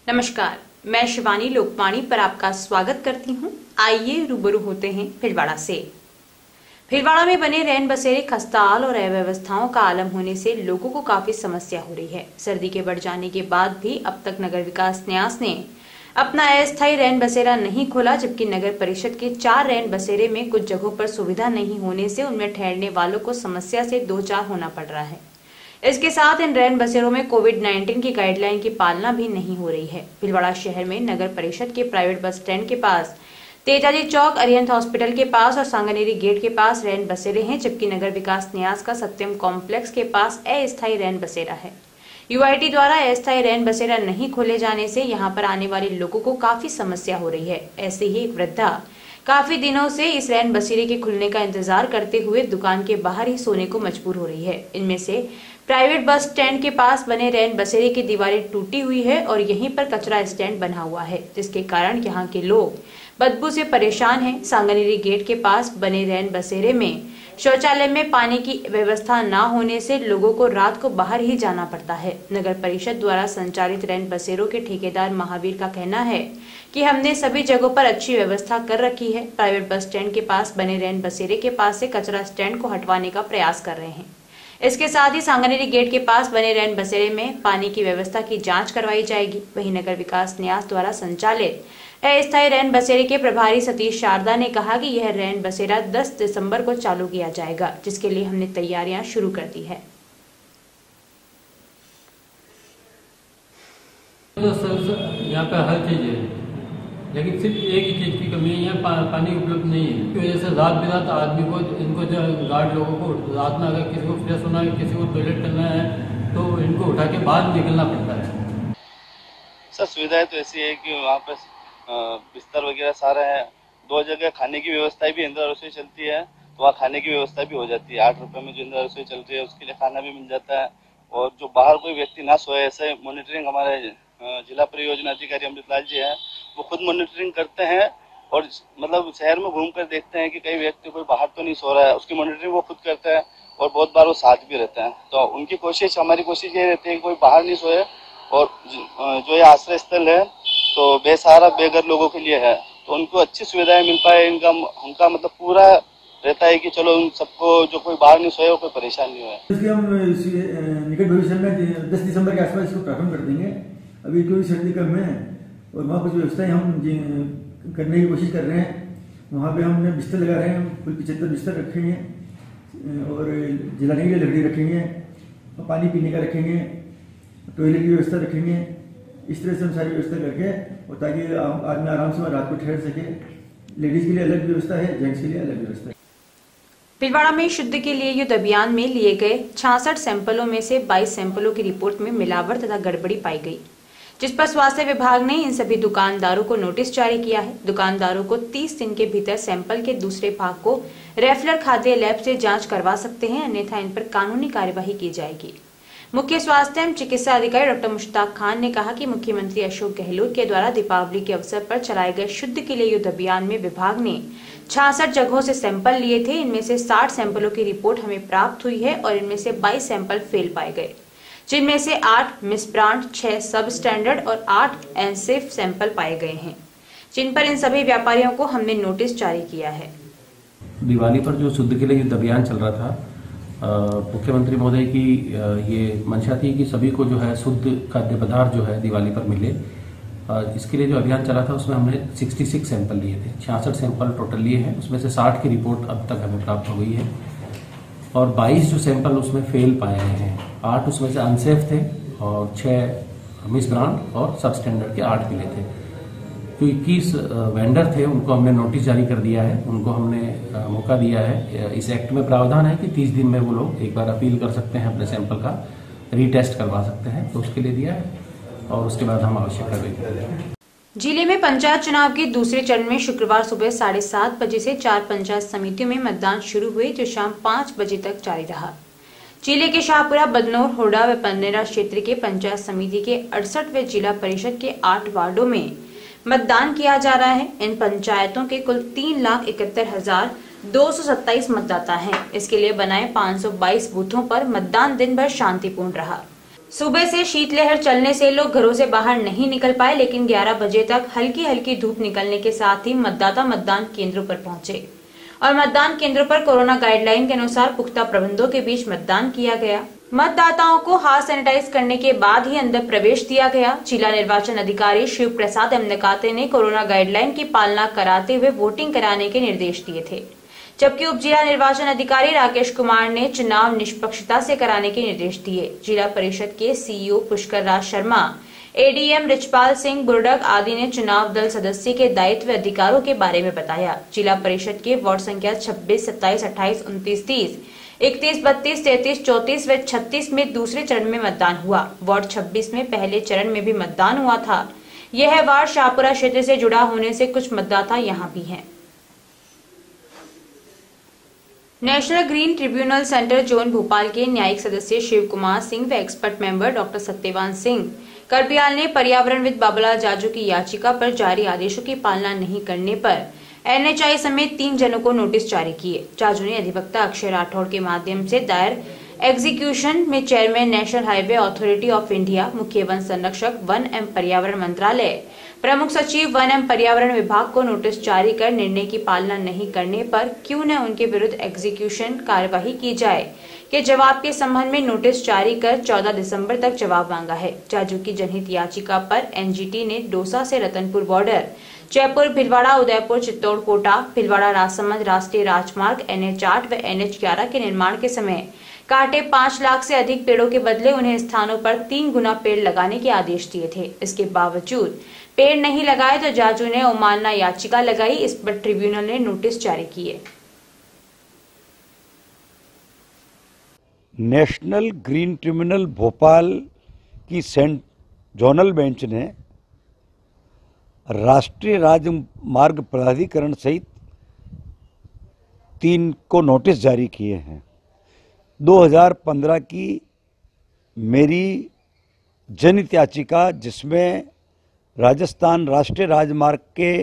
नमस्कार, मैं शिवानी लोकवाणी पर आपका स्वागत करती हूं। आइए रूबरू होते हैं भीलवाड़ा से। भीलवाड़ा में बने रैन बसेरे खस्ताहाल और अव्यवस्थाओं का आलम होने से लोगों को काफी समस्या हो रही है। सर्दी के बढ़ जाने के बाद भी अब तक नगर विकास न्यास ने अपना अस्थायी रैन बसेरा नहीं खोला, जबकि नगर परिषद के 4 रैन बसेरे में कुछ जगहों पर सुविधा नहीं होने से उनमें ठहरने वालों को समस्या से दो चार होना पड़ रहा है। इसके साथ इन रैन बसेरों में कोविड-19 की गाइडलाइन की पालना भी नहीं हो रही है। भीलवाड़ा शहर में नगर परिषद के प्राइवेट बस स्टैंड के पास, तेजाजी चौक, अरिहंत हॉस्पिटल के पास और सांगानेरी गेट के पास रैन बसेरे हैं, जबकि नगर विकास न्यास का सत्यम कॉम्प्लेक्स के पास अस्थायी रैन बसेरा है। यूआईटी द्वारा अस्थायी रैन बसेरा नहीं खोले जाने से यहां पर आने वाले लोगों को काफी समस्या हो रही है। ऐसे ही एक वृद्धा काफी दिनों से इस रैन बसेरे के खुलने का इंतजार करते हुए दुकान के बाहर ही सोने को मजबूर हो रही है। इनमें से प्राइवेट बस स्टैंड के पास बने रैन बसेरे की दीवारें टूटी हुई है और यहीं पर कचरा स्टैंड बना हुआ है, जिसके कारण यहाँ के लोग बदबू से परेशान हैं। सांगानेरी गेट के पास बने रैन बसेरे में शौचालय में पानी की व्यवस्था न होने से लोगों को रात को बाहर ही जाना पड़ता है। नगर परिषद द्वारा संचालित रैन बसेरों के ठेकेदार महावीर का कहना है कि हमने सभी जगहों पर अच्छी व्यवस्था कर रखी है। प्राइवेट बस स्टैंड के पास बने रैन बसेरे के पास से कचरा स्टैंड को हटवाने का प्रयास कर रहे हैं। इसके साथ ही सांगानेरी गेट के पास बने रैन बसेरे में पानी की व्यवस्था की जांच करवाई जाएगी। वहीं नगर विकास न्यास द्वारा संचालित अस्थायी रैन बसेरे के प्रभारी सतीश शारदा ने कहा कि यह रैन बसेरा 10 दिसंबर को चालू किया जाएगा, जिसके लिए हमने तैयारियां शुरू कर दी है। यहाँ पे हर चीज है, लेकिन सिर्फ एक ही चीज की कमी है, यहाँ पानी उपलब्ध नहीं है। की वजह से रात बिरात आदमी को, इनको जो गार्ड लोगों को रात में अगर किसी को फ्रेश होना है, किसी को टॉयलेट करना है, तो इनको उठा के बाहर निकलना पड़ता है। सर सुविधाएं तो ऐसी है कि वहाँ पे बिस्तर वगैरह सारा है। 2 जगह खाने की व्यवस्था भी, इंदिरा रसोई चलती है तो वहाँ खाने की व्यवस्था भी हो जाती है। 8 रुपए में जो इंदिरा रसोई चल रही है उसके लिए खाना भी मिल जाता है। और जो बाहर कोई व्यक्ति ना सोए, ऐसे मॉनिटरिंग हमारे जिला परियोजना अधिकारी अमृतलाल जी है, वो खुद मॉनिटरिंग करते हैं और मतलब शहर में घूमकर देखते हैं कि कई व्यक्ति कोई बाहर तो नहीं सो रहा है, उसकी मॉनिटरिंग वो खुद करते हैं और बहुत बार वो साथ भी रहते हैं। तो उनकी कोशिश, हमारी कोशिश ये रहती है कि कोई बाहर नहीं सोए। और जो ये आश्रय स्थल है तो बेसहारा बेघर लोगों के लिए है, तो उनको अच्छी सुविधाएं मिल पाए, उनका मतलब पूरा रहता है कि चलो उन सबको जो कोई बाहर नहीं सोए, कोई परेशान नहीं हुआ। इसलिए हम निकट भविष्य में 10 दिसंबर के आसपास इसको प्रारंभ कर देंगे। अभी क्योंकि सर्दी कम है और वहाँ कुछ व्यवस्थाएं हम करने की कोशिश कर रहे हैं। वहाँ पे हमने बिस्तर लगा रहे हैं, कुल 75 बिस्तर रखे हैं और जलाने के लिए लकड़ी रखेंगे, पानी पीने का रखेंगे, टॉयलेट की व्यवस्था रखेंगे। इस तरह से हम सारी व्यवस्था करके, और ताकि आदमी आराम से रात को ठहर सके। लेडीज के लिए अलग व्यवस्था है, जेंट्स के लिए अलग व्यवस्था है। भीलवाड़ा में शुद्ध के लिए युद्ध अभियान में लिए गए 66 सैंपलों में से 22 सैंपलों की रिपोर्ट में मिलावट तथा गड़बड़ी पाई गई, जिस पर स्वास्थ्य विभाग ने इन सभी दुकानदारों को नोटिस जारी किया है। दुकानदारों को 30 दिन के भीतर सैंपल के दूसरे भाग को रेफलर खाद्य लैब से जांच करवा सकते हैं, अन्यथा इन पर कानूनी कार्यवाही की जाएगी। मुख्य स्वास्थ्य एवं चिकित्सा अधिकारी डॉक्टर मुश्ताक खान ने कहा कि मुख्यमंत्री अशोक गहलोत के द्वारा दीपावली के अवसर पर चलाए गए शुद्ध के लिए युद्ध अभियान में विभाग ने 66 जगहों से सैंपल लिए थे। इनमें से 60 सैंपलों की रिपोर्ट हमें प्राप्त हुई है और इनमें से 22 सैंपल फेल पाए गए, जिनमें से 8 मिस ब्रांड, 6 सब स्टैंडर्ड और 8 अनसेफ सैंपल पाए गए हैं, जिन पर इन सभी व्यापारियों को हमने नोटिस जारी किया है। दिवाली पर जो शुद्ध के लिए युद्ध अभियान चल रहा था, मुख्यमंत्री महोदय की ये मंशा थी कि सभी को जो है शुद्ध खाद्य पदार्थ जो है दिवाली पर मिले। इसके लिए जो अभियान चला था उसमें हमने 66 सैंपल लिए थे, 66 सैंपल टोटल लिए हैं। उसमें से 60 की रिपोर्ट अब तक हमें प्राप्त हो गई है और 22 जो सैंपल उसमें फेल पाए गए हैं। 8 उसमें से अनसेफ थे और 6 मिस ब्रांड और सब स्टैंडर्ड के 8 मिले थे। जो 21 वेंडर थे उनको हमने नोटिस जारी कर दिया है, उनको हमने मौका दिया है। इस एक्ट में प्रावधान है कि 30 दिन में वो लोग एक बार अपील कर सकते हैं, अपने सैंपल का रीटेस्ट करवा सकते हैं, तो उसके लिए दिया है और उसके बाद हम आवश्यक कार्रवाई करेंगे। जिले में पंचायत चुनाव के दूसरे चरण में शुक्रवार सुबह 7:30 बजे से 4 पंचायत समितियों में मतदान शुरू हुए, जो शाम 5 बजे तक जारी रहा। जिले के शाहपुरा, बदनौर, होडा व पन्नेरा क्षेत्र के पंचायत समिति के 68वें जिला परिषद के 8 वार्डों में मतदान किया जा रहा है। इन पंचायतों के कुल 3,71,227 मतदाता हैं। इसके लिए बनाए 522 बूथों पर मतदान दिन भर शांतिपूर्ण रहा। सुबह से शीतलहर चलने से लोग घरों से बाहर नहीं निकल पाए, लेकिन 11 बजे तक हल्की हल्की धूप निकलने के साथ ही मतदाता मतदान केंद्रों पर पहुंचे और मतदान केंद्रों पर कोरोना गाइडलाइन के अनुसार पुख्ता प्रबंधों के बीच मतदान किया गया। मतदाताओं को हाथ सैनिटाइज करने के बाद ही अंदर प्रवेश दिया गया। जिला निर्वाचन अधिकारी शिव प्रसाद एमनकाते ने कोरोना गाइडलाइन की पालना कराते हुए वोटिंग कराने के निर्देश दिए थे, जबकि उप जिला निर्वाचन अधिकारी राकेश कुमार ने चुनाव निष्पक्षता से कराने के निर्देश दिए। जिला परिषद के सीईओ पुष्कर राज शर्मा, एडीएम रिचपाल सिंह बुर्डक आदि ने चुनाव दल सदस्य के दायित्व अधिकारों के बारे में बताया। जिला परिषद के वार्ड संख्या 26, 27, 28, 29, 30, 31, 32, 33, 34 व 36 में दूसरे चरण में मतदान हुआ। वार्ड 26 में पहले चरण में भी मतदान हुआ था। यह वार्ड शाहपुरा क्षेत्र से जुड़ा होने से कुछ मतदाता यहाँ भी हैं। National green tribunal centre zone Bhopal के न्यायिक सदस्य शिव कुमार सिंह व expert member doctor Satyawan Singh Karbiyal ने पर्यावरणविद बाबूलाल जाजू की याचिका पर जारी आदेशों की पालना नहीं करने पर एनएचआई समेत 3 जनों को नोटिस जारी किए। जाजू ने अधिवक्ता अक्षय राठौड़ के माध्यम से दायर एग्जीक्यूशन में chairman national highway authority of India, मुख्य वन संरक्षक वन एवं पर्यावरण मंत्रालय, प्रमुख सचिव वन एवं पर्यावरण विभाग को नोटिस जारी कर निर्णय की पालना नहीं करने पर क्यों न उनके विरुद्ध एग्जीक्यूशन कार्यवाही की जाए के जवाब के संबंध में नोटिस जारी कर 14 दिसंबर तक जवाब मांगा है। जाजू की जनहित याचिका पर एनजीटी ने डोसा से रतनपुर बॉर्डर, जयपुर, भिलवाड़ा, उदयपुर, चित्तौड़, कोटा, भिलवाड़ा राजसमंद राष्ट्रीय राजमार्ग NH8 व NH11 के निर्माण के समय काटे 5 लाख से अधिक पेड़ों के बदले उन्हें स्थानों पर 3 गुना पेड़ लगाने के आदेश दिए थे। इसके बावजूद पेड़ नहीं लगाए तो जाजू ने अवमानना याचिका लगाई। इस पर ट्रिब्यूनल ने नोटिस जारी किए। नेशनल ग्रीन ट्रिब्यूनल भोपाल की सेंट जोनल बेंच ने राष्ट्रीय राजमार्ग प्राधिकरण सहित 3 को नोटिस जारी किए हैं। 2015 की मेरी जनहित याचिका, जिसमें राजस्थान राष्ट्रीय राजमार्ग के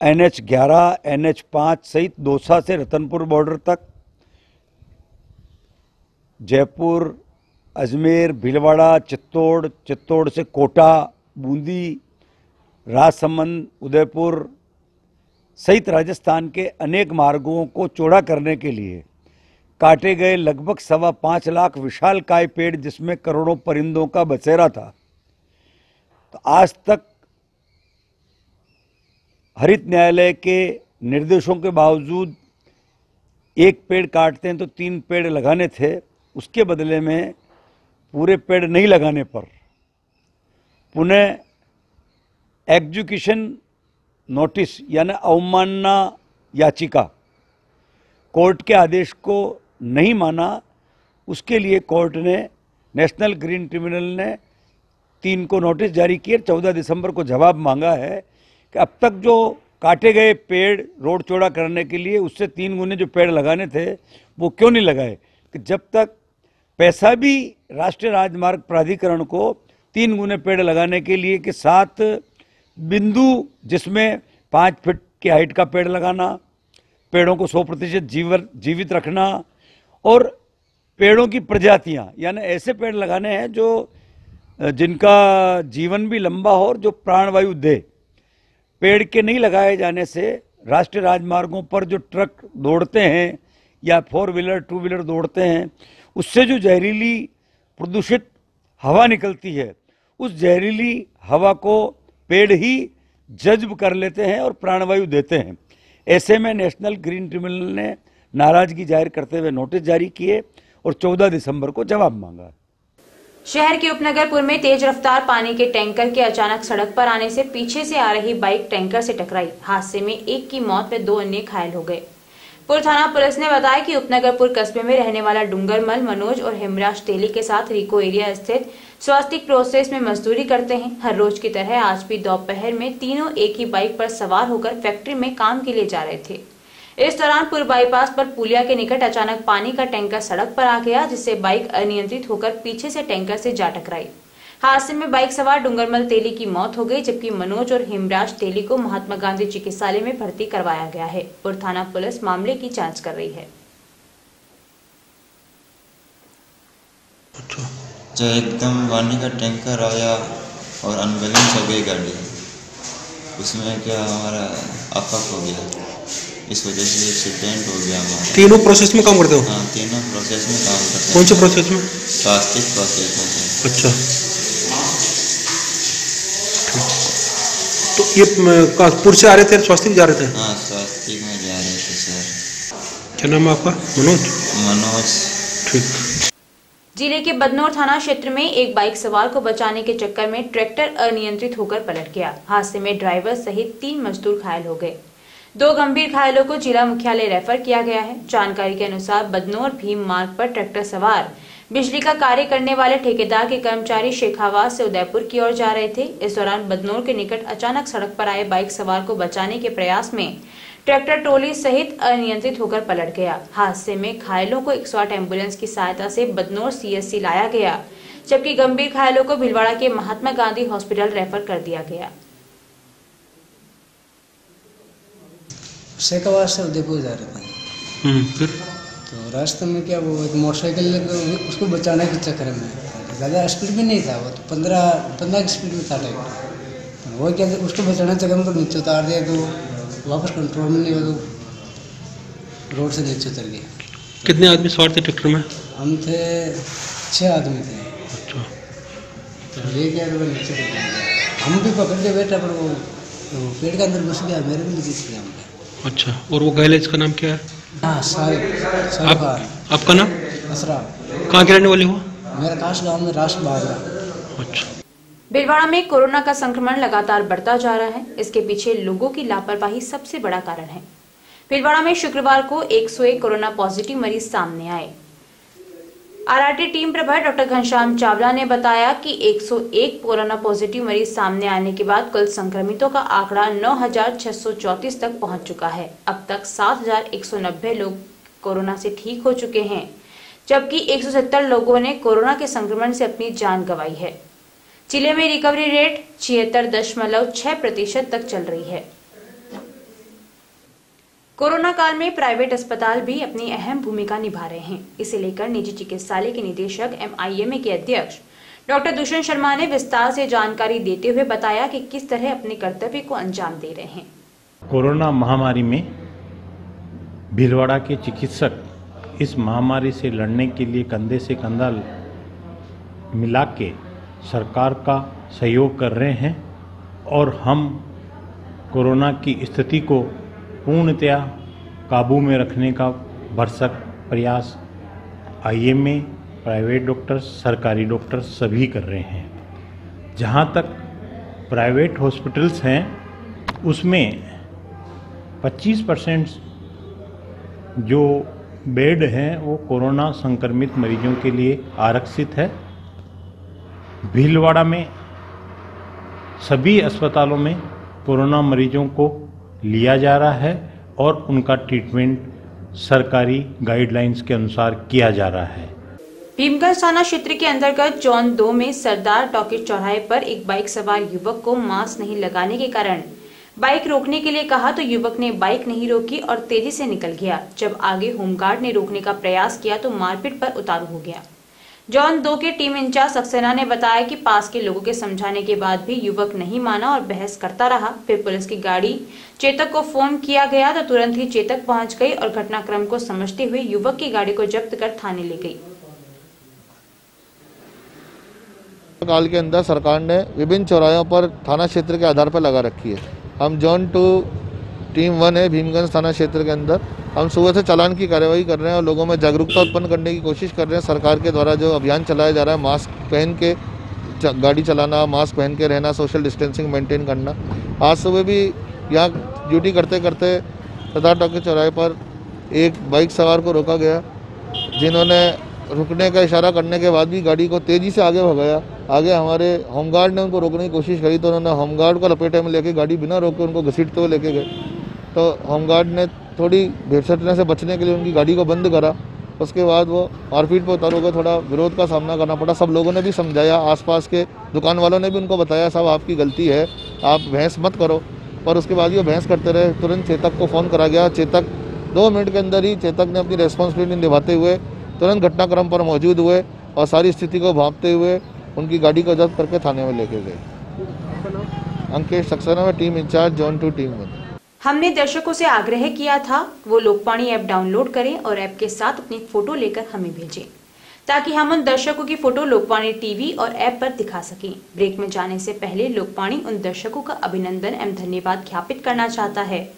NH11, NH5 सहित दौसा से रतनपुर बॉर्डर तक, जयपुर, अजमेर, भीलवाड़ा, चित्तौड़, चित्तौड़ से कोटा, बूंदी, राजसमंद, उदयपुर सहित राजस्थान के अनेक मार्गों को चौड़ा करने के लिए काटे गए लगभग 5.25 लाख विशालकाय पेड़, जिसमें करोड़ों परिंदों का बसेरा था, तो आज तक हरित न्यायालय के निर्देशों के बावजूद 1 पेड़ काटते हैं तो 3 पेड़ लगाने थे, उसके बदले में पूरे पेड़ नहीं लगाने पर पुनः एग्जीक्यूशन नोटिस यानी अवमानना याचिका, कोर्ट के आदेश को नहीं माना। उसके लिए कोर्ट ने, नेशनल ग्रीन ट्रिब्यूनल ने 3 को नोटिस जारी किए। 14 दिसंबर को जवाब मांगा है कि अब तक जो काटे गए पेड़ रोड चौड़ा करने के लिए, उससे 3 गुने जो पेड़ लगाने थे वो क्यों नहीं लगाए। कि जब तक पैसा भी राष्ट्रीय राजमार्ग प्राधिकरण को 3 गुने पेड़ लगाने के लिए कि 7 बिंदु, जिसमें 5 फीट की हाइट का पेड़ लगाना, पेड़ों को 100% जीवित रखना और पेड़ों की प्रजातियां, यानी ऐसे पेड़ लगाने हैं जो जिनका जीवन भी लंबा हो और जो प्राणवायु दे। पेड़ के नहीं लगाए जाने से राष्ट्रीय राजमार्गों पर जो ट्रक दौड़ते हैं या 4 व्हीलर 2 व्हीलर दौड़ते हैं, उससे जो जहरीली प्रदूषित हवा निकलती है, उस जहरीली हवा को पेड़ ही जज्ब कर लेते हैं और प्राणवायु देते हैं। ऐसे में नेशनल ग्रीन ट्रिब्यूनल ने नाराजगी जाहिर करते हुए नोटिस जारी किए और 14 दिसंबर को जवाब मांगा। शहर के उपनगरपुर में तेज रफ्तार पानी के टैंकर के अचानक सड़क पर आने से पीछे से आ रही बाइक टैंकर से टकराई। हादसे में 1 की मौत व 2 अन्य घायल हो गए। पुर थाना पुलिस ने बताया कि उपनगरपुर कस्बे में रहने वाला डूंगरमल मनोज और हेमराज तेली के साथ रिको एरिया स्थित स्वास्तिक प्रोसेस में मजदूरी करते हैं। हर रोज की तरह आज भी दोपहर में तीनों एक ही बाइक पर सवार होकर फैक्ट्री में काम के लिए जा रहे थे। इस दौरान पुर बाईपास पर पुलिया के निकट अचानक पानी का टैंकर सड़क पर आ गया, जिससे बाइक अनियंत्रित होकर पीछे से टैंकर से जा टकराई। हादसे में बाइक सवार डूंगरमल तेली की मौत हो गई, जबकि मनोज और हेमराज तेली को महात्मा गांधी चिकित्सालय में भर्ती करवाया गया है। पुर थाना पुलिस मामले की जांच कर रही है। अच्छा। जो एकदम पानी का टैंकर आया और अनबैलेंस हो गई गाड़ी, उसमें क्या हमारा अफक हो गया, इस वजह से एक्सीडेंट हो गया हमारा। तीनों प्रोसेस में काम करते हो? हाँ, तीनों प्रोसेस में काम करते हैं। कौन से प्रोसेस में? स्वास्थ्य प्रोसेस में। अच्छा, तो ये कानपुर से आ रहे थे, स्वास्थ्य जा रहे थे? हाँ, स्वास्थ्य में जा रहे थे सर। क्या नाम है आपका? मनोज? मनोज। ठीक। जिले के बदनौर थाना क्षेत्र में एक बाइक सवार को बचाने के चक्कर में ट्रैक्टर अनियंत्रित होकर पलट गया। हादसे में ड्राइवर सहित 3 मजदूर घायल हो गए। 2 गंभीर घायलों को जिला मुख्यालय रेफर किया गया है। जानकारी के अनुसार बदनौर भीम मार्ग पर ट्रैक्टर सवार बिजली का कार्य करने वाले ठेकेदार के कर्मचारी शेखावाद से उदयपुर की ओर जा रहे थे। इस दौरान बदनौर के निकट अचानक सड़क पर आए बाइक सवार को बचाने के प्रयास में ट्रैक्टर ट्रॉली सहित अनियंत्रित होकर पलट गया। हादसे में घायलों को 108 एम्बुलेंस की सहायता से बदनौर CSC लाया गया, जबकि गंभीर घायलों को भीलवाड़ा के महात्मा गांधी हॉस्पिटल रेफर कर दिया गया। शेखावाद से उदयपुर जा रहे थे। फिर तो रास्ते में क्या वो एक मोटरसाइकिल उसको बचाने के चक्कर में, ज़्यादा स्पीड भी नहीं था, वो तो 15 की स्पीड में था ट्रैक्टर। वो क्या उसको बचाने के चक्कर में तो नीचे उतार दिया, तो वापस कंट्रोल में नहीं हुआ, तो रोड से नीचे उतर गया। कितने आदमी सवार थे ट्रैक्टर में? हम थे 6 आदमी थे। अच्छा। तो ले गया तो नीचे उतर गया। हम भी पकड़ के बैठा, पर वो पेड़ के अंदर घुस गया, मेरे भी नहीं घुस गया। अच्छा, और वो घायल, इसका नाम क्या है? हाँ, आपका नाम? असरार। कहाँ के रहने वाले हो? मेरा काश गाँव में राष्ट्र बागरा। अच्छा। भीलवाड़ा में कोरोना का संक्रमण लगातार बढ़ता जा रहा है। इसके पीछे लोगों की लापरवाही सबसे बड़ा कारण है। भीलवाड़ा में शुक्रवार को 101 कोरोना पॉजिटिव मरीज सामने आए। आरआरटी टीम प्रभारी डॉक्टर घनश्याम चावला ने बताया कि 101 कोरोना पॉजिटिव मरीज सामने आने के बाद कुल संक्रमितों का आंकड़ा 9,634 तक पहुंच चुका है। अब तक 7,190 लोग कोरोना से ठीक हो चुके हैं, जबकि 170 लोगों ने कोरोना के संक्रमण से अपनी जान गंवाई है। जिले में रिकवरी रेट 76.6% तक चल रही है। कोरोना काल में प्राइवेट अस्पताल भी अपनी अहम भूमिका निभा रहे हैं। इसे लेकर निजी चिकित्सालय के निदेशक MIMA के अध्यक्ष डॉक्टर दुष्यंत शर्मा ने विस्तार से जानकारी देते हुए बताया कि किस तरह अपने कर्तव्य को अंजाम दे रहे हैं। कोरोना महामारी में भीलवाड़ा के चिकित्सक इस महामारी से लड़ने के लिए कंधे से कंधा मिला के सरकार का सहयोग कर रहे हैं और हम कोरोना की स्थिति को पूर्णतया काबू में रखने का भरसक प्रयास IMA, प्राइवेट डॉक्टर्स, सरकारी डॉक्टर्स सभी कर रहे हैं। जहां तक प्राइवेट हॉस्पिटल्स हैं उसमें 25% जो बेड हैं वो कोरोना संक्रमित मरीजों के लिए आरक्षित है। भीलवाड़ा में सभी अस्पतालों में कोरोना मरीजों को लिया जा रहा है और उनका ट्रीटमेंट सरकारी गाइडलाइंस के अनुसार किया जा रहा है। भीमगंज थाना क्षेत्र के अंतर्गत जोन 2 में सरदार टॉकीज चौराहे पर एक बाइक सवार युवक को मास्क नहीं लगाने के कारण बाइक रोकने के लिए कहा तो युवक ने बाइक नहीं रोकी और तेजी से निकल गया। जब आगे होमगार्ड ने रोकने का प्रयास किया तो मारपीट पर उतारू हो गया। जोन 2 के टीम इंचार्ज सक्सेना ने बताया कि पास के लोगों के समझाने के बाद भी युवक नहीं माना और बहस करता रहा। फिर पुलिस की गाड़ी चेतक को फोन किया गया तो तुरंत ही चेतक पहुंच गई और घटनाक्रम को समझते हुए युवक की गाड़ी को जब्त कर थाने ले गई। काल के अंदर सरकार ने विभिन्न चौराहों पर थाना क्षेत्र के आधार पर लगा रखी है। हम जोन 2 टीम 1 है भीमगंज थाना क्षेत्र के अंदर, हम सुबह से चालान की कार्रवाई कर रहे हैं और लोगों में जागरूकता उत्पन्न करने की कोशिश कर रहे हैं। सरकार के द्वारा जो अभियान चलाया जा रहा है, मास्क पहन के गाड़ी चलाना, मास्क पहन के रहना, सोशल डिस्टेंसिंग मेंटेन करना। आज सुबह भी यहाँ ड्यूटी करते करते सरदार टॉकीज चौराहे पर एक बाइक सवार को रोका गया, जिन्होंने रुकने का इशारा करने के बाद भी गाड़ी को तेज़ी से आगे भगाया। आगे हमारे होमगार्ड ने उनको रोकने की कोशिश करी तो उन्होंने होमगार्ड को लपेटे में लेके गाड़ी बिना रोके उनको घसीटते हुए लेके गए। तो होमगार्ड ने थोड़ी भेड़सटने से बचने के लिए उनकी गाड़ी को बंद करा। उसके बाद वो मारपीट पर उतार हो गए, थोड़ा विरोध का सामना करना पड़ा। सब लोगों ने भी समझाया, आसपास के दुकान वालों ने भी उनको बताया, साहब आपकी गलती है, आप बहस मत करो। पर उसके बाद ये बहस करते रहे। तुरंत चेतक को फ़ोन करा गया। चेतक 2 मिनट के अंदर ही चेतक ने अपनी रेस्पॉन्सिबिलिटी निभाते हुए तुरंत घटनाक्रम पर मौजूद हुए और सारी स्थिति को भांपते हुए उनकी गाड़ी को जब्त करके थाने में लेके गए। अंकित सक्सेना में टीम इंचार्ज जोन 2 टीम 1। हमने दर्शकों से आग्रह किया था वो लोकवाणी ऐप डाउनलोड करें और ऐप के साथ अपनी फोटो लेकर हमें भेजें ताकि हम उन दर्शकों की फोटो लोकवाणी टीवी और ऐप पर दिखा सकें। ब्रेक में जाने से पहले लोकवाणी उन दर्शकों का अभिनंदन एवं धन्यवाद ज्ञापित करना चाहता है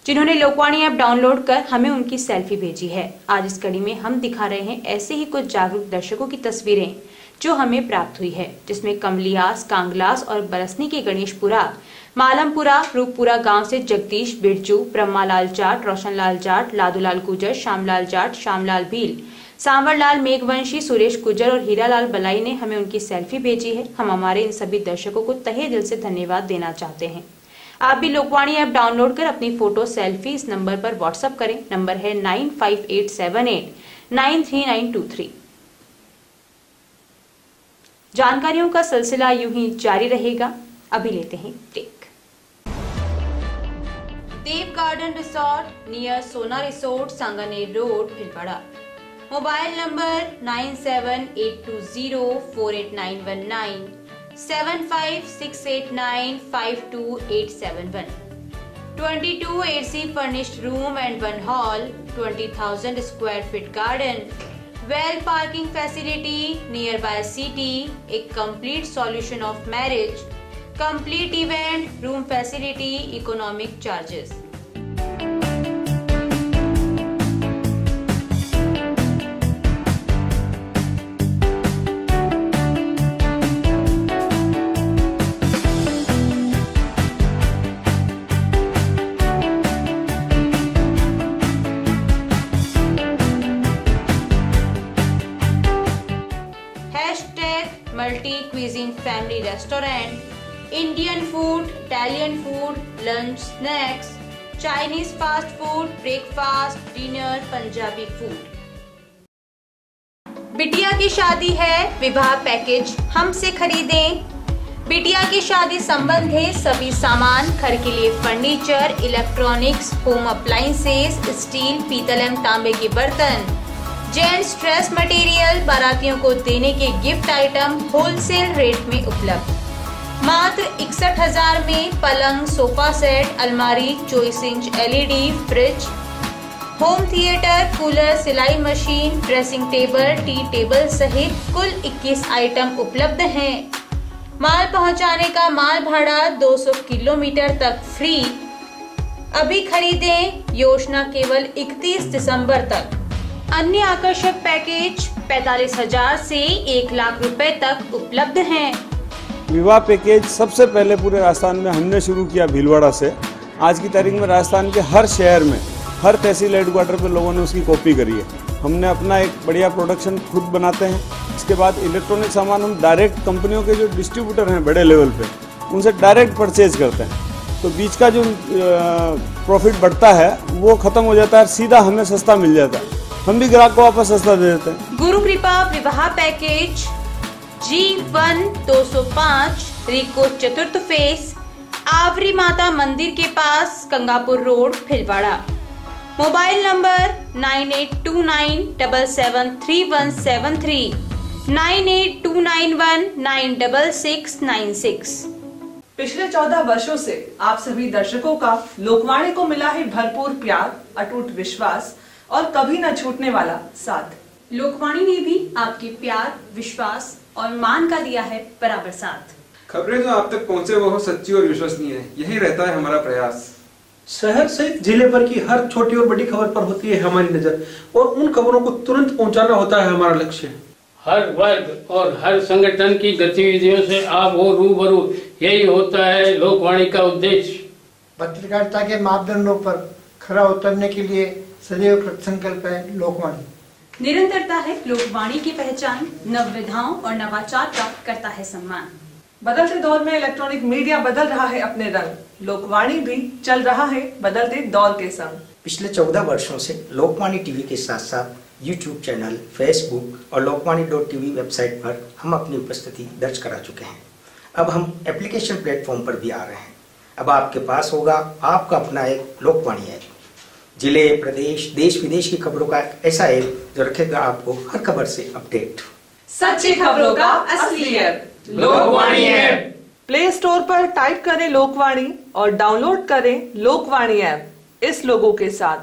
जिन्होंने लोकवाणी ऐप डाउनलोड कर हमें उनकी सेल्फी भेजी है। आज इस कड़ी में हम दिखा रहे हैं ऐसे ही कुछ जागरूक दर्शकों की तस्वीरें जो हमें प्राप्त हुई है, जिसमें कमलियास, कांगलास और बरसनी के गणेशपुरा, मालमपुरा, रूपपुरा गांव से जगदीश बिरजू, ब्रह्मालाल जाट, रोशनलाल जाट, लादूलाल गुजर, श्यामलाल जाट, श्यामलाल भील, सांवरलाल मेघवंशी, सुरेश गुजर और हीरालाल बलाई ने हमें उनकी सेल्फी भेजी है। हम हमारे इन सभी दर्शकों को तहे दिल से धन्यवाद देना चाहते हैं। आप भी लोकवाणी ऐप डाउनलोड कर अपनी फोटो सेल्फी इस नंबर पर व्हाट्सएप करें। नंबर है 9587893923। जानकारियों का सिलसिला यूं ही जारी रहेगा। अभी लेते हैं ब्रेक। देव गार्डन रिसोर्ट नियर सोना resort, Sanganer road, Bhilwara. Mobile number 9782048919, 7568952871। 22 AC furnished room and 1 hall, 20,000 square feet garden, well parking facility nearby city, a complete solution of marriage, complete event, room facility, economic charges. Multi-cuisine family restaurant, Indian food, Italian food, lunch, snacks, Chinese fast food, breakfast, dinner, Punjabi food। बिटिया की शादी है, विवाह package हमसे खरीदें। बिटिया की शादी संबंधी सभी सामान, घर के लिए furniture, electronics, home appliances, steel, पीतल एवं तांबे के बर्तन, जेंट्स ड्रेस मटेरियल, बारातियों को देने के गिफ्ट आइटम होलसेल रेट में उपलब्ध। मात्र 61,000 में पलंग, सोफा सेट, अलमारी, 24 inch LED fridge, home theatre, cooler, सिलाई machine, dressing table, tea table सहित कुल 21 आइटम उपलब्ध हैं। माल पहुंचाने का माल भाड़ा 200 किलोमीटर तक फ्री। अभी खरीदें, योजना केवल 31 दिसंबर तक। अन्य आकर्षक पैकेज 45,000 से 1 लाख रुपए तक उपलब्ध हैं। विवाह पैकेज सबसे पहले पूरे राजस्थान में हमने शुरू किया भीलवाड़ा से। आज की तारीख में राजस्थान के हर शहर में, हर तहसील हेडक्वार्टर पे लोगों ने उसकी कॉपी करी है। हमने अपना एक बढ़िया प्रोडक्शन खुद बनाते हैं। इसके बाद इलेक्ट्रॉनिक सामान हम डायरेक्ट कंपनियों के जो डिस्ट्रीब्यूटर हैं बड़े लेवल पे, उनसे डायरेक्ट परचेज करते हैं। तो बीच का जो प्रॉफिट बढ़ता है वो खत्म हो जाता है, सीधा हमें सस्ता मिल जाता है। हम भी ग्राहक को वापस सस्ता दे देते हैं। गुरु कृपा विवाह पैकेज G1 205, रिको चतुर्थ फेस, आवरी माता मंदिर के पास, Gangapur road, Bhilwara. Mobile number 9829773173, 9829196696। पिछले 14 वर्षों से आप सभी दर्शकों का लोकवाणी को मिला है भरपूर प्यार, अटूट विश्वास और कभी न छूटने वाला साथ। लोकवाणी ने भी आपके प्यार, विश्वास और मान का दिया है बराबर साथ। खबरें जो आप तक पहुंचे वो हो सच्ची और विश्वसनीय है, यही रहता है हमारा प्रयास। शहर सहित जिले भर की हर छोटी और बड़ी खबर पर होती है हमारी नजर और उन खबरों को तुरंत पहुंचाना होता है हमारा लक्ष्य। हर वर्ग और हर संगठन की गतिविधियों से आप हो रूबरू, यही होता है लोकवाणी का उद्देश्य। पत्रकारिता के मापदंडों पर खरा उतरने के लिए सदैव कृतसंकल्प है लोकवाणी। निरंतरता है लोकवाणी की पहचान, नवविधाओं और नवाचार का करता है सम्मान। बदलते दौर में इलेक्ट्रॉनिक मीडिया बदल रहा है अपने रंग, लोकवाणी भी चल रहा है बदलते दौर के संग। पिछले 14 वर्षों से लोकवाणी टीवी के साथ साथ यूट्यूब चैनल, फेसबुक और लोकवाणी.tv वेबसाइट पर हम अपनी उपस्थिति दर्ज करा चुके हैं। अब हम एप्लीकेशन प्लेटफॉर्म पर भी आ रहे हैं। अब आपके पास होगा आपका अपना एक लोकवाणी ऐप, जिले, प्रदेश, देश विदेश की खबरों का ऐसा ऐप जो रखेगा आपको हर खबर से अपडेट। सच्ची खबरों का असली app Lokvani app. Play store पर टाइप करें लोकवाणी और डाउनलोड करें लोकवाणी ऐप इस लोगों के साथ।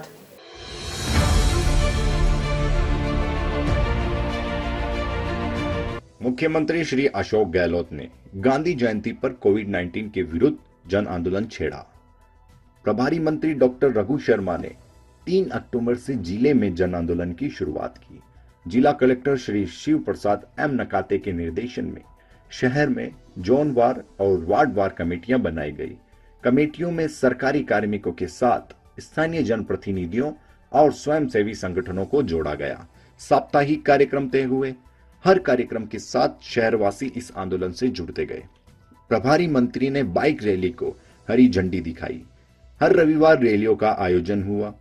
मुख्यमंत्री श्री अशोक गहलोत ने गांधी जयंती पर कोविड-19 के विरुद्ध जन आंदोलन छेड़ा। प्रभारी मंत्री डॉक्टर रघु शर्मा ने 3 अक्टूबर से जिले में जन आंदोलन की शुरुआत की। जिला कलेक्टर श्री शिव प्रसाद एम नकाते के निर्देशन में शहर में जोनवार और वार्डवार कमेटियां बनाई गई। कमेटियों में सरकारी कार्मिकों के साथ स्थानीय जनप्रतिनिधियों और स्वयंसेवी संगठनों को जोड़ा गया। साप्ताहिक कार्यक्रम तय हुए। हर कार्यक्रम के साथ शहरवासी इस आंदोलन से जुड़ते गए। प्रभारी मंत्री ने बाइक रैली को हरी झंडी दिखाई। हर रविवार रैलियों का आयोजन हुआ।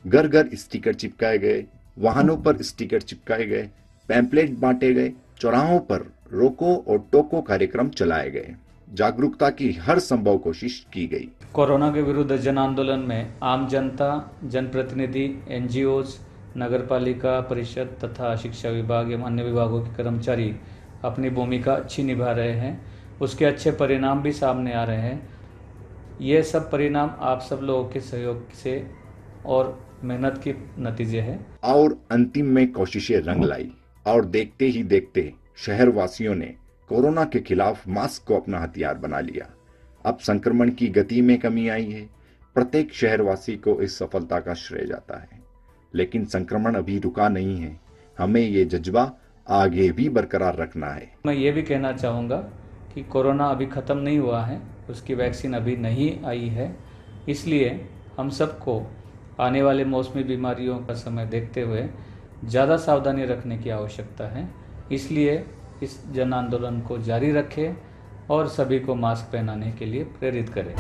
घर घर स्टिकर चिपकाए गए, वाहनों पर स्टिकर चिपकाए गए, पैम्पलेट बांटे गए, चौराहों पर रोको और टोको कार्यक्रम चलाए गए। जागरूकता की हर संभव कोशिश की गई। कोरोना के विरुद्ध जन आंदोलन में आम जनता, जनप्रतिनिधि, एनजीओज, नगरपालिका परिषद तथा शिक्षा विभाग एवं अन्य विभागों के कर्मचारी अपनी भूमिका अच्छी निभा रहे हैं। उसके अच्छे परिणाम भी सामने आ रहे हैं। ये सब परिणाम आप सब लोगों के सहयोग से और मेहनत के नतीजे हैं। और अंतिम में कोशिशें रंग लाई और देखते ही देखते शहरवासियों ने कोरोना के खिलाफ मास्क को अपना हथियार बना लिया। अब संक्रमण की गति में कमी आई है। प्रत्येक शहरवासी को इस सफलता का श्रेय जाता है। लेकिन संक्रमण अभी रुका नहीं है। हमें ये जज्बा आगे भी बरकरार रखना है। मैं ये भी कहना चाहूँगा कि कोरोना अभी ख़त्म नहीं हुआ है, उसकी वैक्सीन अभी नहीं आई है। इसलिए हम सबको आने वाले मौसमी बीमारियों का समय देखते हुए ज़्यादा सावधानी रखने की आवश्यकता है। इसलिए इस जन आंदोलन को जारी रखें और सभी को मास्क पहनाने के लिए प्रेरित करें।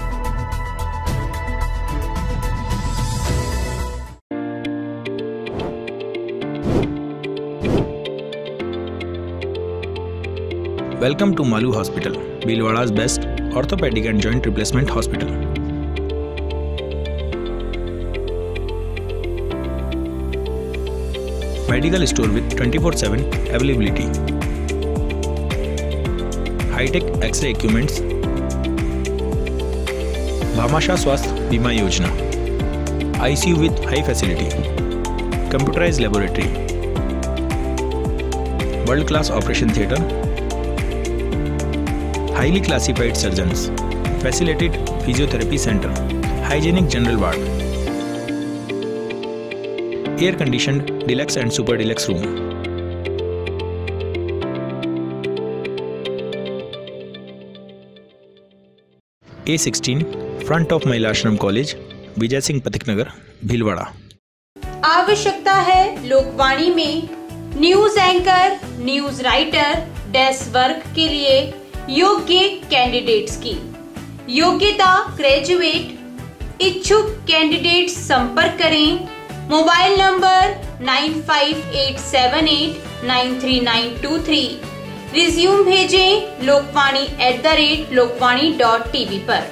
Welcome to Malu Hospital, Bhilwada's best orthopedic and joint replacement hospital. Medical store with 24/7 availability. High-tech X-ray equipments. Bhamasha Swasth Bima Yojana. ICU with high facility. Computerized laboratory. World-class operation theatre. Highly classified surgeons, facilitated physiotherapy center, hygienic general ward, air-conditioned deluxe and super deluxe room. A16, front of Mahila Ashram College, Vijay Singh Pathik नगर, भीलवाड़ा। आवश्यकता है लोकवाणी में news anchor, news writer, desk work के लिए योग्य candidates की। योग्यता graduate. इच्छुक candidates संपर्क करें। Mobile number 9587893923। रिज्यूम भेजें lokvani@lokvani.tv पर।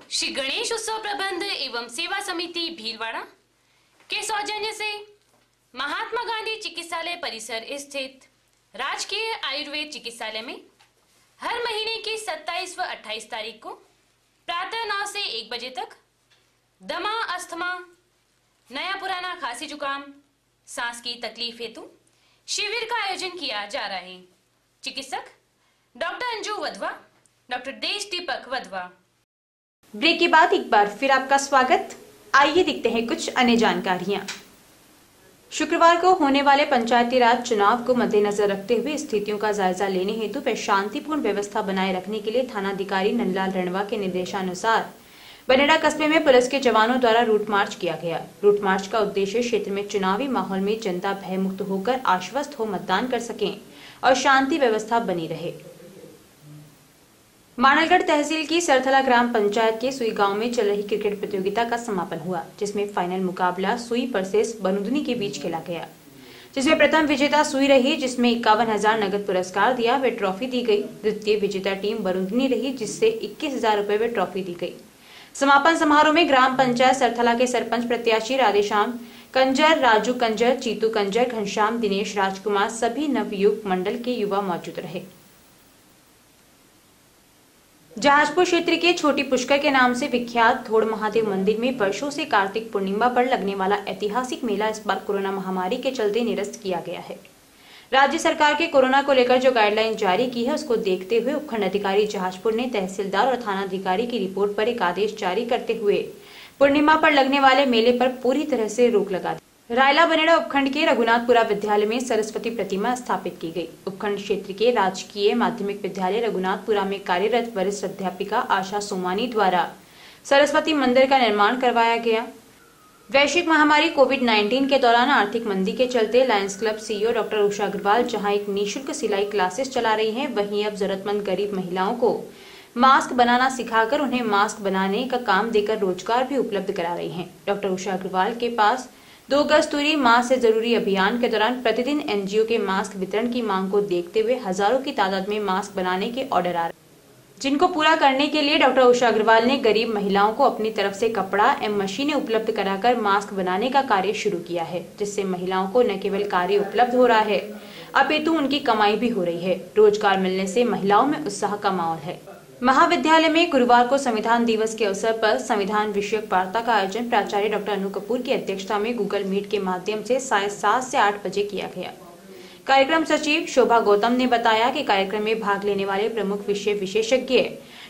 श्री गणेश उत्सव प्रबंध एवं सेवा समिति भीलवाड़ा के सौजन्य से महात्मा गांधी चिकित्सालय परिसर स्थित राजकीय आयुर्वेद चिकित्सालय में हर महीने की 27 व 28 तारीख को प्रातः 9 से 1 बजे तक दमा, अस्थमा, नया पुराना खांसी जुकाम, सांस की तकलीफ हेतु शिविर का आयोजन किया जा रहा है। चिकित्सक डॉक्टर अंजू वधवा, डॉक्टर देश दीपक वधवा। ब्रेक के बाद एक बार फिर आपका स्वागत। आइए देखते हैं कुछ अन्य जानकारियां। शुक्रवार को होने वाले पंचायती राज चुनाव को मद्देनजर रखते हुए स्थितियों का जायजा लेने हेतु व शांतिपूर्ण व्यवस्था बनाए रखने के लिए थानाधिकारी नंदलाल रणवा के निर्देशानुसार बनेड़ा कस्बे में पुलिस के जवानों द्वारा रूट मार्च किया गया। रूट मार्च का उद्देश्य क्षेत्र में चुनावी माहौल में जनता भयमुक्त होकर आश्वस्त हो मतदान कर सकें और शांति व्यवस्था बनी रहे। मानलगढ़ तहसील की सरथला ग्राम पंचायत के सुई गांव में चल रही क्रिकेट प्रतियोगिता का समापन हुआ, जिसमें फाइनल मुकाबला सुई वर्सेस बनुदनी के बीच खेला गया, जिसमें प्रथम विजेता सुई रही, जिसमें 51,000 नगद पुरस्कार दिया व ट्रॉफी दी गई। द्वितीय विजेता टीम बनुदनी रही, जिससे 21,000 रुपए व ट्रॉफी दी गई। समापन समारोह में ग्राम पंचायत सरथला के सरपंच प्रत्याशी राधेश्याम कंजर, राजू कंजर, चीतू कंजर, घनश्याम, दिनेश, राजकुमार सभी नवयुवक मंडल के युवा मौजूद रहे। जहाजपुर क्षेत्र के छोटी पुष्कर के नाम से विख्यात धोड़ महादेव मंदिर में वर्षों से कार्तिक पूर्णिमा पर लगने वाला ऐतिहासिक मेला इस बार कोरोना महामारी के चलते निरस्त किया गया है। राज्य सरकार के कोरोना को लेकर जो गाइडलाइन जारी की है उसको देखते हुए उपखंड अधिकारी जहाजपुर ने तहसीलदार और थाना अधिकारी की रिपोर्ट पर एक आदेश जारी करते हुए पूर्णिमा पर लगने वाले मेले पर पूरी तरह से रोक लगा दी। रायला बनेड़ा उपखंड के रघुनाथपुरा विद्यालय में सरस्वती प्रतिमा स्थापित की गई। उपखंड क्षेत्र के राजकीय माध्यमिक विद्यालय रघुनाथपुरा में कार्यरत वरिष्ठ अध्यापिका आशा सोमानी द्वारा सरस्वती मंदिर का निर्माण करवाया गया। वैश्विक महामारी कोविड-19 के दौरान आर्थिक मंदी के चलते Lions club CEO doctor Usha Agarwal जहां एक निःशुल्क सिलाई क्लासेस चला रही हैं, वहीं अब जरूरतमंद गरीब महिलाओं को मास्क बनाना सिखाकर उन्हें मास्क बनाने का काम देकर रोजगार भी उपलब्ध करा रही हैं। डॉक्टर उषा अग्रवाल के पास 2 गज दूरी मास्क से जरूरी अभियान के दौरान प्रतिदिन एनजीओ के मास्क वितरण की मांग को देखते हुए हजारों की तादाद में मास्क बनाने के ऑर्डर आ रहे, जिनको पूरा करने के लिए डॉक्टर उषा अग्रवाल ने गरीब महिलाओं को अपनी तरफ से कपड़ा एवं मशीनें उपलब्ध कराकर मास्क बनाने का कार्य शुरू किया है, जिससे महिलाओं को न केवल कार्य उपलब्ध हो रहा है अपितु उनकी कमाई भी हो रही है। रोजगार मिलने से महिलाओं में उत्साह का माहौल है। महाविद्यालय में गुरुवार को संविधान दिवस के अवसर पर संविधान विषयक वार्ता का आयोजन प्राचार्य डॉक्टर अनु कपूर की अध्यक्षता में गूगल मीट के माध्यम से 7:30 से 8 बजे किया गया। कार्यक्रम सचिव शोभा गौतम ने बताया कि कार्यक्रम में भाग लेने वाले प्रमुख विषय विशेषज्ञ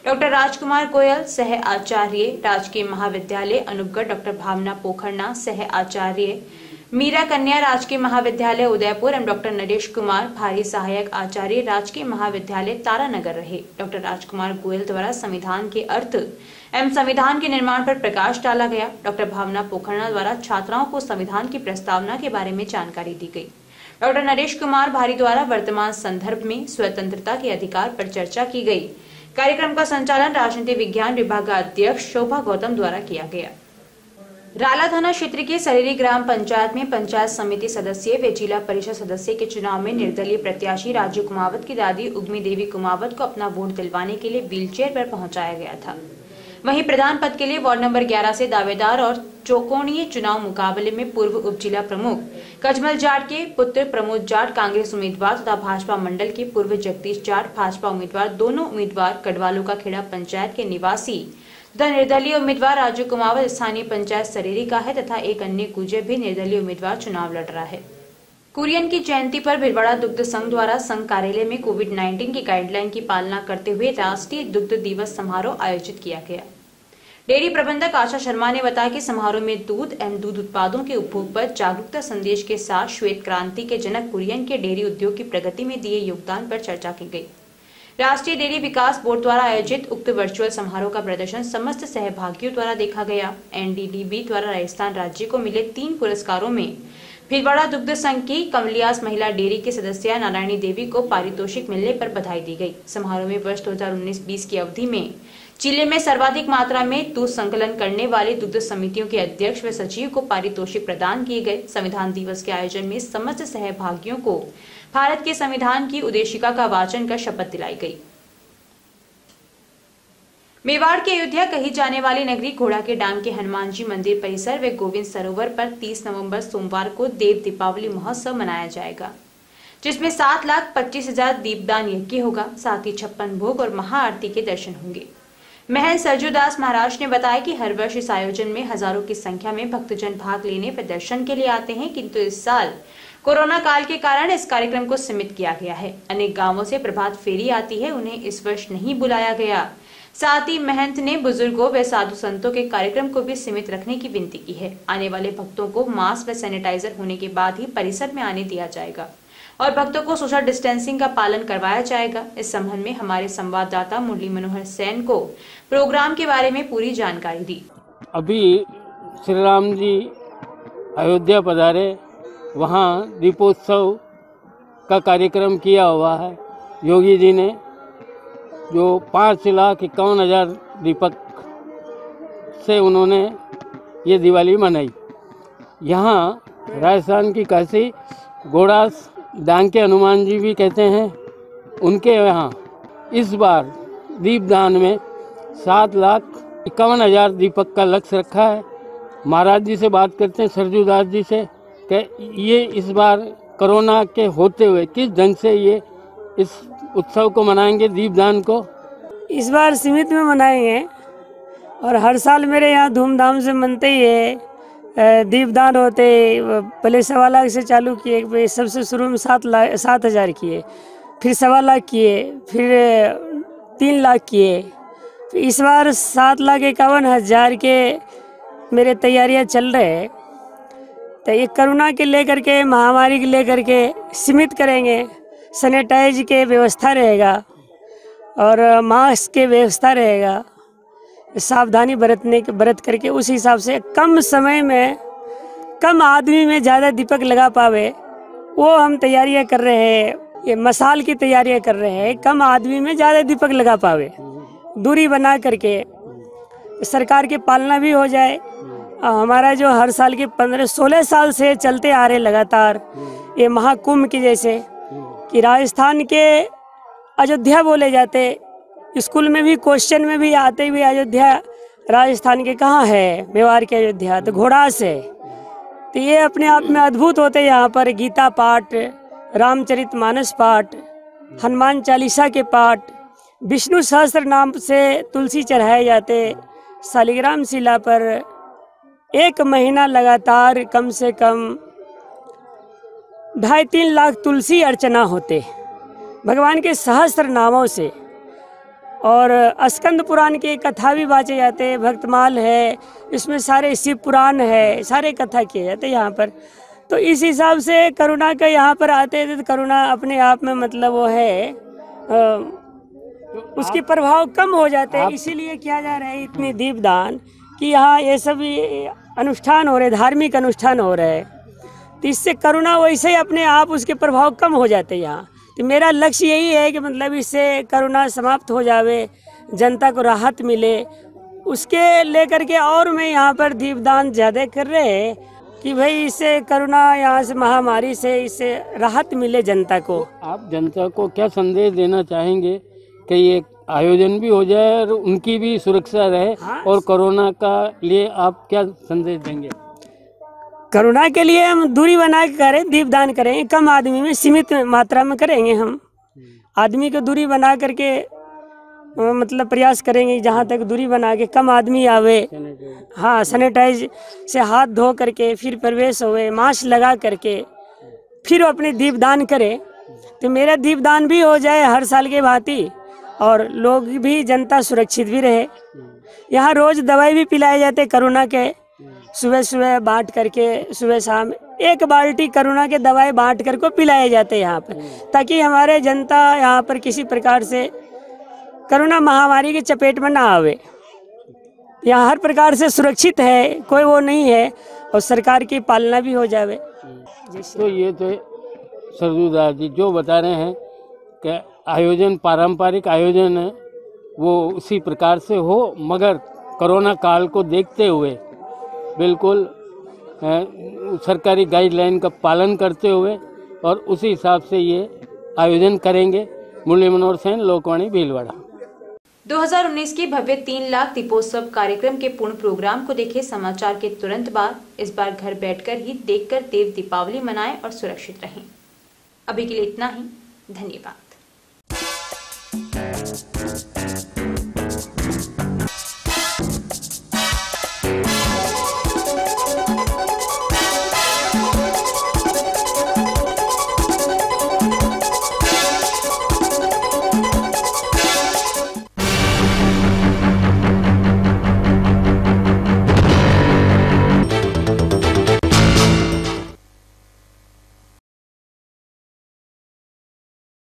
डॉक्टर राजकुमार गोयल, सह आचार्य राजकीय महाविद्यालय अनूपगढ़ डॉक्टर भावना पोखरना, सह आचार्य मीरा कन्या राजकीय महाविद्यालय उदयपुर एवं डॉक्टर नरेश कुमार, भारी सहायक आचार्य राजकीय महाविद्यालय तारानगर रहे। डॉक्टर राजकुमार गोयल द्वारा संविधान के अर्थ एवं संविधान के निर्माण पर प्रकाश डाला गया। डॉक्टर भावना पोखरना द्वारा छात्राओं को संविधान की प्रस्तावना के बारे में जानकारी दी गई। डॉक्टर नरेश कुमार भारी द्वारा वर्तमान संदर्भ में स्वतंत्रता के अधिकार पर चर्चा की गई। कार्यक्रम का संचालन राजनीति विज्ञान विभागाध्यक्ष शोभा गौतम द्वारा किया गया। राला थाना क्षेत्र के सरेरी ग्राम पंचायत में पंचायत समिति सदस्य व जिला परिषद सदस्य के चुनाव में निर्दलीय प्रत्याशी राजू कुमावत की दादी उग्मी देवी कुमावत को अपना वोट दिलवाने के लिए व्हीलचेयर पर पहुंचाया गया था। वहीं प्रधान पद के लिए वार्ड नंबर 11 से दावेदार और चौकोणीय चुनाव मुकाबले में पूर्व उप जिला प्रमुख कजमल जाट के पुत्र प्रमोद जाट कांग्रेस उम्मीदवार तथा भाजपा मंडल के पूर्व जगदीश जाट भाजपा उम्मीदवार, दोनों उम्मीदवार कड़वालू का खेड़ा पंचायत के निवासी तथा निर्दलीय उम्मीदवार राजू कुमावत स्थानीय पंचायत सरेरी का है तथा एक अन्य गुर्जर भी निर्दलीय उम्मीदवार चुनाव लड़ रहा है। कुरियन की जयंती पर भीलवाड़ा दुग्ध संघ द्वारा संघ कार्यालय में कोविड-19 की गाइडलाइन की पालना करते हुए राष्ट्रीय दुग्ध दिवस समारोह आयोजित किया गया। डेयरी प्रबंधक आशा शर्मा ने बताया कि समारोह में दूध एवं दूध उत्पादों के उपभोग पर जागरूकता संदेश के साथ श्वेत क्रांति के जनक कुरियन के डेयरी उद्योग की प्रगति में दिए योगदान पर चर्चा की गई। राष्ट्रीय डेयरी विकास बोर्ड द्वारा आयोजित उक्त वर्चुअल समारोह का प्रदर्शन समस्त सहभागियों द्वारा देखा गया। एनडीडीबी द्वारा राजस्थान राज्य को मिले 3 पुरस्कारों में भीलवाड़ा दुग्ध संघ की कमलियास महिला डेयरी के सदस्य नारायणी देवी को पारितोषिक मिलने पर बधाई दी गई। समारोह में वर्ष 2019-20 की अवधि में जिले में सर्वाधिक मात्रा में दूध संकलन करने वाले दुग्ध समितियों के अध्यक्ष व सचिव को पारितोषिक प्रदान किए गए। संविधान दिवस के आयोजन में समस्त सहभागियों को भारत के संविधान की उद्देशिका का वाचन कर शपथ दिलाई गई। मेवाड़ के अयोध्या कही जाने वाली नगरी घोड़ा के डांग के हनुमान जी मंदिर परिसर व गोविंद सरोवर पर 30 नवंबर सोमवार को देव दीपावली महोत्सव मनाया जाएगा, जिसमें 7,25,000 दीपदान यज्ञ होगा। साथ ही 56 भोग और महाआरती के दर्शन होंगे। महंत सरजूदास महाराज ने बताया कि हर वर्ष इस आयोजन में हजारों की संख्या में भक्तजन भाग लेने व दर्शन के लिए आते हैं, किंतु इस साल कोरोना काल के कारण इस कार्यक्रम को सीमित किया गया है। अनेक गांवों से प्रभात फेरी आती है, उन्हें इस वर्ष नहीं बुलाया गया। साथ ही महंत ने बुजुर्गों व साधु संतों के कार्यक्रम को भी सीमित रखने की विनती की है। आने वाले भक्तों को मास्क व सैनिटाइजर होने के बाद ही परिसर में आने दिया जाएगा और भक्तों को सोशल डिस्टेंसिंग का पालन करवाया जाएगा। इस संबंध में हमारे संवाददाता मुरली मनोहर सेन को प्रोग्राम के बारे में पूरी जानकारी दी। अभी श्री राम जी अयोध्या पधारे, वहाँ दीपोत्सव का कार्यक्रम किया हुआ है। योगी जी ने जो 5,51,000 दीपक से उन्होंने ये दिवाली मनाई। यहाँ राजस्थान की काशी घोड़ा डांग के हनुमान जी भी कहते हैं, उनके यहाँ इस बार दीपदान में 7,51,000 दीपक का लक्ष्य रखा है। महाराज जी से बात करते हैं, सरजू दास जी से, कि ये इस बार कोरोना के होते हुए किस ढंग से ये इस उत्सव को मनाएंगे, दीपदान को? इस बार सीमित में मनाएंगे और हर साल मेरे यहाँ धूमधाम से मनते ही है। दीपदान होते पहले 1.25 लाख से चालू किए, सबसे शुरू में 7,000 किए, फिर 1.25 लाख किए, फिर 3 लाख किए। इस बार 7,51,000 के मेरे तैयारियां चल रहे हैं। तो ये कोरोना के लेकर के, महामारी के लेकर के सीमित करेंगे। सैनिटाइज के व्यवस्था रहेगा और मास्क के व्यवस्था रहेगा, सावधानी बरत करके उस हिसाब से कम समय में कम आदमी में ज़्यादा दीपक लगा पावे, वो हम तैयारियां कर रहे हैं। ये मसाल की तैयारियां कर रहे हैं, कम आदमी में ज़्यादा दीपक लगा पावे, दूरी बना करके सरकार की पालना भी हो जाए। हमारा जो हर साल के 15-16 साल से चलते आ रहे लगातार ये महाकुंभ की, जैसे कि राजस्थान के अयोध्या बोले जाते, स्कूल में भी क्वेश्चन में भी आते हुए अयोध्या राजस्थान के कहाँ है, मेवाड़ के अयोध्या, तो घोड़ास है। तो ये अपने आप में अद्भुत होते। यहाँ पर गीता पाठ, रामचरितमानस पाठ, हनुमान चालीसा के पाठ, विष्णु सहस्त्र नाम से तुलसी चढ़ाए जाते। शालिग्राम शिला पर 1 महीना लगातार कम से कम 2.5-3 लाख तुलसी अर्चना होते भगवान के सहस्त्र नामों से। और स्कंद पुराण के कथा भी बाँचे जाते, भक्तमाल है, इसमें सारे शिव पुराण है, सारे कथा किए जाते यहाँ पर। तो इस हिसाब से करुणा का यहाँ पर आते थे, तो करुणा अपने आप में मतलब वो है, उसके प्रभाव कम हो जाते हैं। इसीलिए किया जा रहा है इतनी दीपदान कि यहाँ ये सब अनुष्ठान हो रहे, धार्मिक अनुष्ठान हो रहे हैं। तो इससे करुणा वैसे ही अपने आप उसके प्रभाव कम हो जाते हैं यहाँ। तो मेरा लक्ष्य यही है कि मतलब इससे करुणा समाप्त हो जावे, जनता को राहत मिले, उसके लेकर के और मैं यहाँ पर दीपदान ज़्यादा कर रहे हैं कि भाई इससे करुणा, यहाँ से महामारी से इससे राहत मिले जनता को। आप जनता को क्या संदेश देना चाहेंगे कि ये आयोजन भी हो जाए और उनकी भी सुरक्षा रहे? हाँ। और कोरोना का लिए आप क्या संदेश देंगे? कोरोना के लिए हम दूरी बना के करें, दीपदान करेंगे, कम आदमी में सीमित मात्रा में करेंगे। हम आदमी को दूरी बना करके मतलब प्रयास करेंगे, जहाँ तक दूरी बना के कम आदमी आवे। हाँ, सैनिटाइज से हाथ धो करके फिर प्रवेश होवे, मास्क लगा करके फिर अपने दीपदान करें। तो मेरा दीपदान भी हो जाए हर साल के भांति और लोग भी, जनता सुरक्षित भी रहे। यहाँ रोज दवाई भी पिलाए जाते कोरोना के, सुबह सुबह बांट करके, सुबह शाम 1 बाल्टी कोरोना के दवाई बांट करके पिलाए जाते यहाँ पर, ताकि हमारे जनता यहाँ पर किसी प्रकार से कोरोना महामारी के चपेट में ना आवे। यहाँ हर प्रकार से सुरक्षित है, कोई वो नहीं है, और सरकार की पालना भी हो जावे। तो ये तो सरजू दास जी जो बता रहे हैं कि आयोजन पारंपरिक आयोजन है, वो उसी प्रकार से हो, मगर कोरोना काल को देखते हुए बिल्कुल सरकारी गाइडलाइन का पालन करते हुए और उसी हिसाब से ये आयोजन करेंगे। मुरली मनोहर सेन, लोकवाणी, भीलवाड़ा। 2019 के भव्य 3 लाख दीपोत्सव कार्यक्रम के पूर्ण प्रोग्राम को देखे समाचार के तुरंत बाद इस बार घर बैठकर ही देखकर देव दीपावली मनाएं और सुरक्षित रहें। अभी के लिए इतना ही, धन्यवाद।